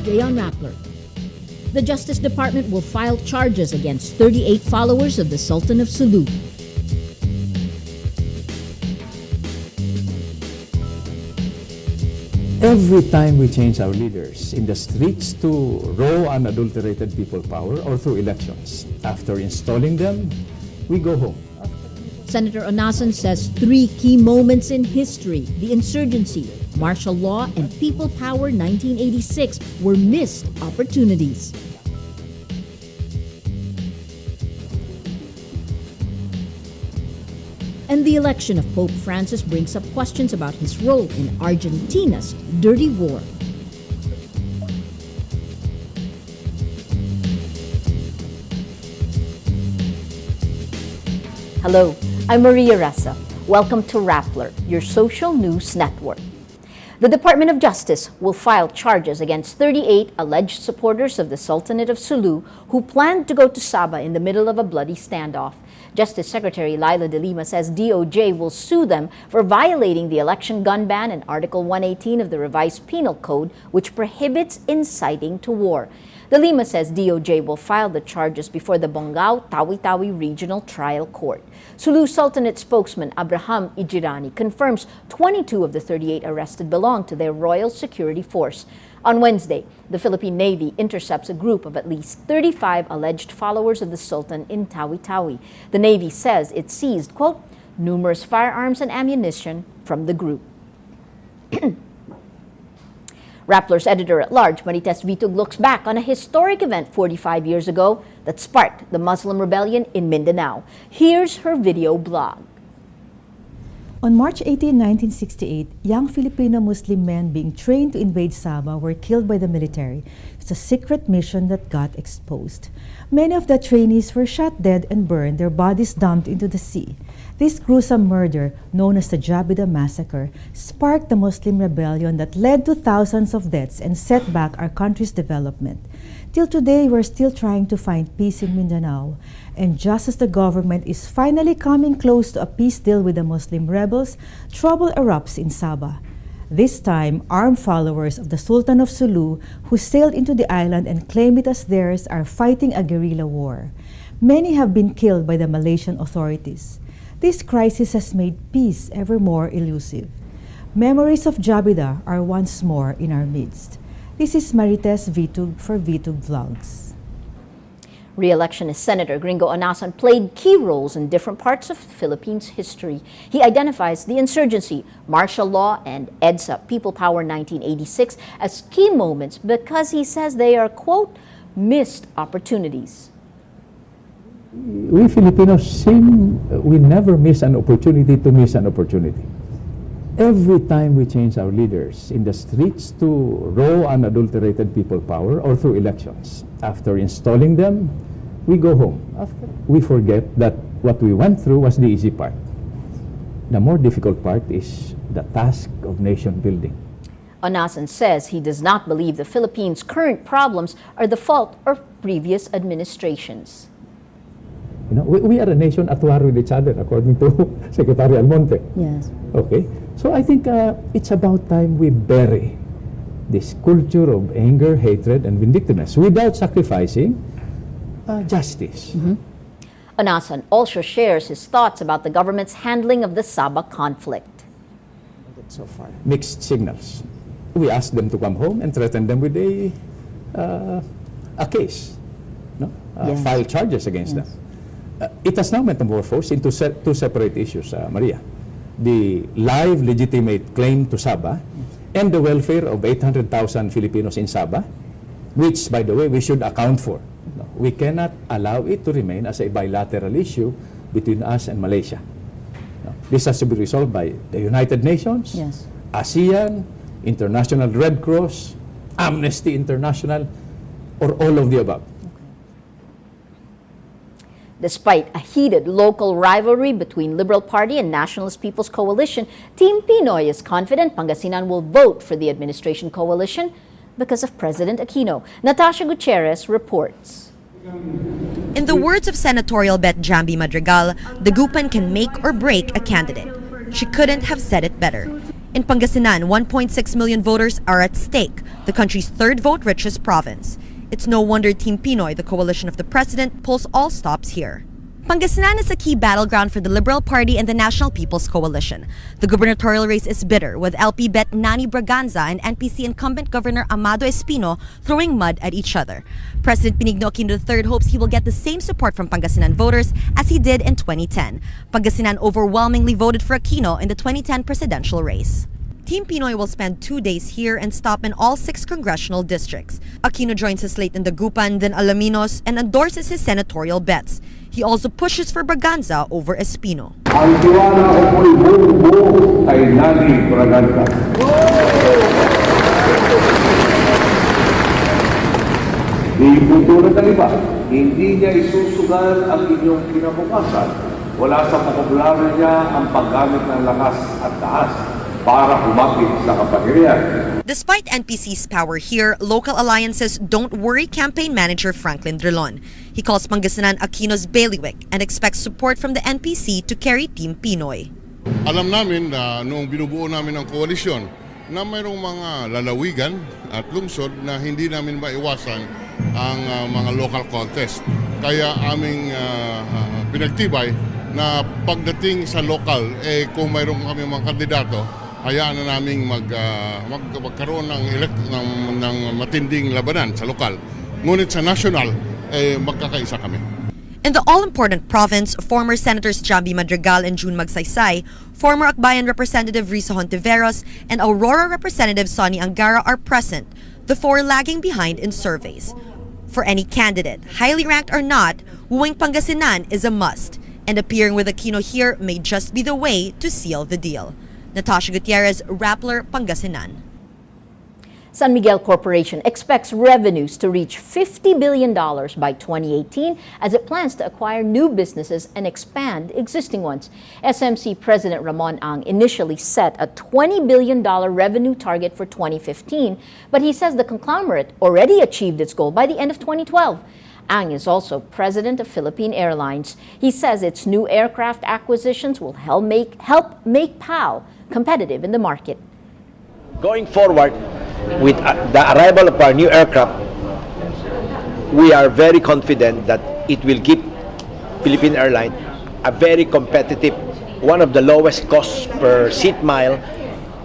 Tuesday on Rappler. The Justice Department will file charges against 38 followers of the Sultan of Sulu. Every time we change our leaders in the streets to raw, unadulterated people power or through elections, after installing them, we go home. Senator Anasan says 3 key moments in history, the insurgency, martial law, and people power 1986 were missed opportunities. And the election of Pope Francis brings up questions about his role in Argentina's dirty war. Hello, I'm Maria Ressa. Welcome to Rappler, your social news network. The Department of Justice will file charges against 38 alleged supporters of the Sultanate of Sulu who planned to go to Sabah in the middle of a bloody standoff. Justice Secretary Laila de Lima says DOJ will sue them for violating the election gun ban and Article 118 of the revised penal code, which prohibits inciting to war. De Lima says DOJ will file the charges before the Bongao Tawi-Tawi Regional Trial Court. Sulu Sultanate spokesman Abraham Ijirani confirms 22 of the 38 arrested belong to their Royal Security Force. On Wednesday, the Philippine Navy intercepts a group of at least 35 alleged followers of the Sultan in Tawi-Tawi. The Navy says it seized, quote, numerous firearms and ammunition from the group. Rappler's editor-at-large, Marites Vitug, looks back on a historic event 45 years ago that sparked the Muslim rebellion in Mindanao. Here's her video blog. On March 18, 1968, young Filipino Muslim men being trained to invade Sabah were killed by the military. It's a secret mission that got exposed. Many of the trainees were shot dead and burned, their bodies dumped into the sea. This gruesome murder, known as the Jabida Massacre, sparked the Muslim rebellion that led to thousands of deaths and set back our country's development. Till today, we're still trying to find peace in Mindanao. And just as the government is finally coming close to a peace deal with the Muslim rebels, trouble erupts in Sabah. This time, armed followers of the Sultan of Sulu, who sailed into the island and claimed it as theirs, are fighting a guerrilla war. Many have been killed by the Malaysian authorities. This crisis has made peace ever more elusive. Memories of Jabida are once more in our midst. This is Marites Vitug for Vitug Vlogs. Re-electionist Senator Ringo Anasan played key roles in different parts of the Philippines' history. He identifies the insurgency, martial law, and EDSA, People Power 1986, as key moments because he says they are, quote, missed opportunities. We Filipinos we never miss an opportunity to miss an opportunity. Every time we change our leaders in the streets to raw, unadulterated people power or through elections, after installing them, we go home. We forget that what we went through was the easy part. The more difficult part is the task of nation building. Anasan says he does not believe the Philippines' current problems are the fault of previous administrations. You know, we are a nation at war with each other, according to Secretary Almonte. Yes. Okay, so I think it's about time we bury this culture of anger, hatred, and vindictiveness without sacrificing justice. Anasan also shares his thoughts about the government's handling of the Sabah conflict. So far, mixed signals. We asked them to come home and threaten them with a case, no? Yes. File charges against them. It has now metamorphosed into two separate issues, Maria. The live legitimate claim to Sabah and the welfare of 800,000 Filipinos in Sabah, which, by the way, we should account for. No, we cannot allow it to remain as a bilateral issue between us and Malaysia. No, this has to be resolved by the United Nations, Yes. ASEAN, International Red Cross, Amnesty International, or all of the above. Despite a heated local rivalry between Liberal Party and Nationalist People's Coalition, Team Pinoy is confident Pangasinan will vote for the administration coalition because of President Aquino. Natasha Gutierrez reports. In the words of senatorial bet Jambi Madrigal, the Gupan can make or break a candidate. She couldn't have said it better. In Pangasinan, 1.6 million voters are at stake, the country's third vote-richest province. It's no wonder Team Pinoy, the coalition of the president, pulls all stops here. Pangasinan is a key battleground for the Liberal Party and the National People's Coalition. The gubernatorial race is bitter, with LP bet Nani Braganza and NPC incumbent Governor Amado Espino throwing mud at each other. President Benigno Aquino III hopes he will get the same support from Pangasinan voters as he did in 2010. Pangasinan overwhelmingly voted for Aquino in the 2010 presidential race. Team Pinoy will spend 2 days here and stop in all 6 congressional districts. Aquino joins his slate in Dagupan, then Alaminos, and endorses his senatorial bets. He also pushes for Braganza over Espino. Ang tiwala ko po'y buo ay Nani Braganza. Di tutulad ng iba, hindi niya isusugal ang inyong kinabukasan. Wala sa popularyo niya ang paggamit ng lakas at taas para humapit sa kapangyarihan. Despite NPC's power here, local alliances don't worry campaign manager Franklin Drilon. He calls Pangasinan Aquino's bailiwick and expects support from the NPC to carry Team Pinoy. Alam namin na noong binubuo namin ang koalisyon na mayroong mga lalawigan at lungsod na hindi namin maiwasan ang mga local contest. Kaya aming pinagtibay na pagdating sa local, kung mayroong kami mga kandidato, hayaan na naming magkaroon ng matinding labanan sa lokal. Ngunit sa national, magkakaisa kami. In the all-important province, former Senators Jambi Madrigal and June Magsaysay, former Akbayan Representative Risa Hontiveros, and Aurora Representative Sonny Angara are present, the 4 lagging behind in surveys. For any candidate, highly ranked or not, wooing Pangasinan is a must, and appearing with Aquino here may just be the way to seal the deal. Natasha Gutierrez, Rappler, Pangasinan. San Miguel Corporation expects revenues to reach $50 billion by 2018 as it plans to acquire new businesses and expand existing ones. SMC President Ramon Ang initially set a $20 billion revenue target for 2015, but he says the conglomerate already achieved its goal by the end of 2012. Ang is also president of Philippine Airlines. He says its new aircraft acquisitions will help make PAL competitive in the market. Going forward, with the arrival of our new aircraft, we are very confident that it will give Philippine Airlines a very competitive, one of the lowest costs per seat mile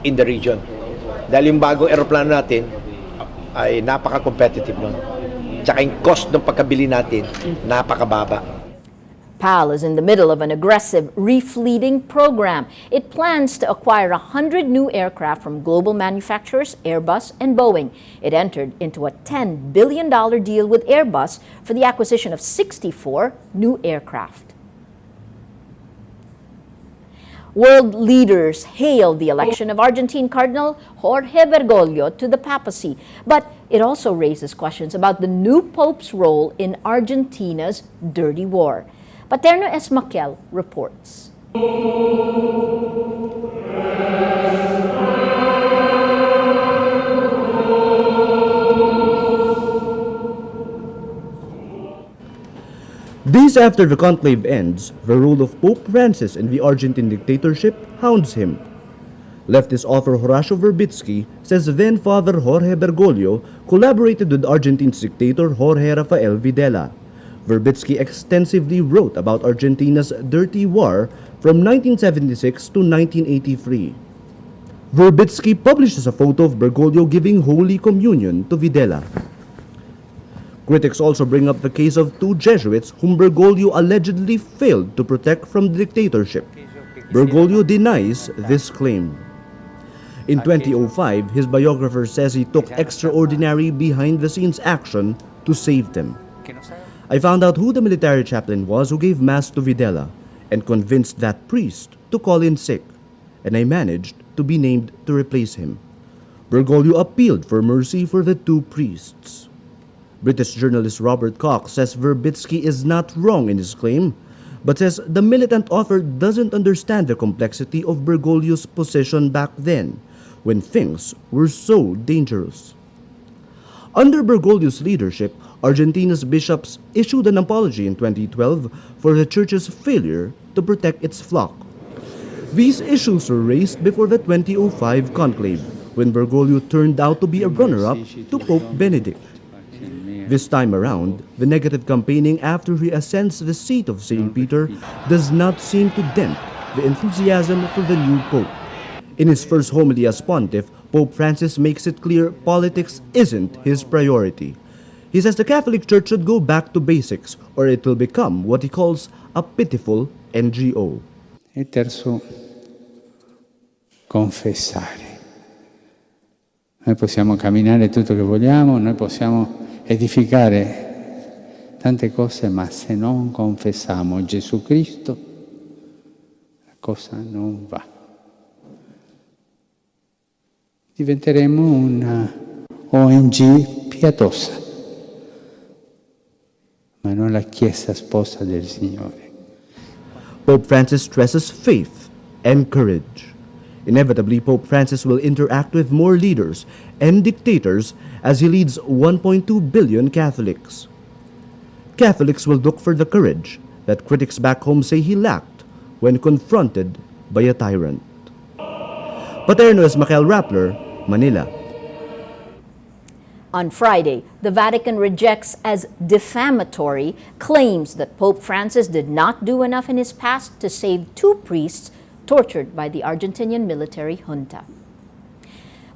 in the region. Dahil yung bagong aeroplano natin ay napaka-competitive nun. Tsaka yung cost ng pagkabili natin, napakababa. PAL is in the middle of an aggressive refleeting program. It plans to acquire 100 new aircraft from global manufacturers Airbus and Boeing. It entered into a $10 billion deal with Airbus for the acquisition of 64 new aircraft. World leaders hailed the election of Argentine Cardinal Jorge Bergoglio to the papacy, but it also raises questions about the new Pope's role in Argentina's dirty war. Paterno S. Maciel reports. Days after the conclave ends, the rule of Pope Francis in the Argentine dictatorship hounds him. Leftist author Horacio Verbitsky says then Father Jorge Bergoglio collaborated with Argentina's dictator Jorge Rafael Videla. Verbitsky extensively wrote about Argentina's dirty war from 1976 to 1983. Verbitsky publishes a photo of Bergoglio giving Holy Communion to Videla. Critics also bring up the case of 2 Jesuits whom Bergoglio allegedly failed to protect from the dictatorship. Bergoglio denies this claim. In 2005, his biographer says he took extraordinary behind-the-scenes action to save them. I found out who the military chaplain was who gave mass to Videla and convinced that priest to call in sick, and I managed to be named to replace him. Bergoglio appealed for mercy for the 2 priests. British journalist Robert Cox says Verbitsky is not wrong in his claim, but says the militant author doesn't understand the complexity of Bergoglio's position back then, when things were so dangerous. Under Bergoglio's leadership, Argentina's bishops issued an apology in 2012 for the church's failure to protect its flock. These issues were raised before the 2005 conclave, when Bergoglio turned out to be a runner-up to Pope Benedict. This time around, the negative campaigning after he ascends the seat of St. Peter does not seem to dent the enthusiasm for the new Pope. In his first homily as pontiff, Pope Francis makes it clear politics isn't his priority. He says the Catholic Church should go back to basics or it will become what he calls a pitiful NGO. E terzo, confessare. Noi possiamo camminare tutto che vogliamo, noi possiamo edificare tante cose, ma se non confessiamo Gesù Cristo, la cosa non va. Diventeremo una ONG pietosa, ma non la Chiesa sposa del Signore. Pope Francis stresses faith and courage. Inevitably, Pope Francis will interact with more leaders and dictators as he leads 1.2 billion Catholics. Catholics will look for the courage that critics back home say he lacked when confronted by a tyrant. Paterno is Miguel Rappler, Manila. On Friday, the Vatican rejects as defamatory claims that Pope Francis did not do enough in his past to save 2 priests tortured by the Argentinian military junta.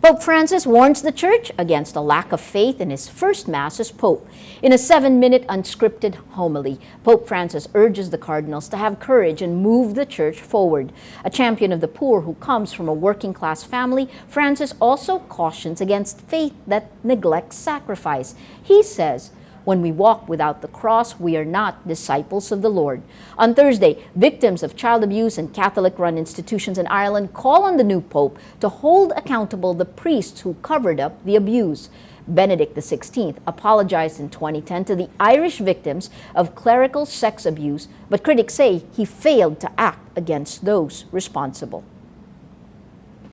Pope Francis warns the Church against a lack of faith in his first Mass as Pope. In a 7-minute unscripted homily, Pope Francis urges the cardinals to have courage and move the Church forward. A champion of the poor who comes from a working-class family, Francis also cautions against faith that neglects sacrifice. He says, "When we walk without the cross, we are not disciples of the Lord." On Thursday, victims of child abuse and Catholic-run institutions in Ireland call on the new Pope to hold accountable the priests who covered up the abuse. Benedict XVI apologized in 2010 to the Irish victims of clerical sex abuse, but critics say he failed to act against those responsible.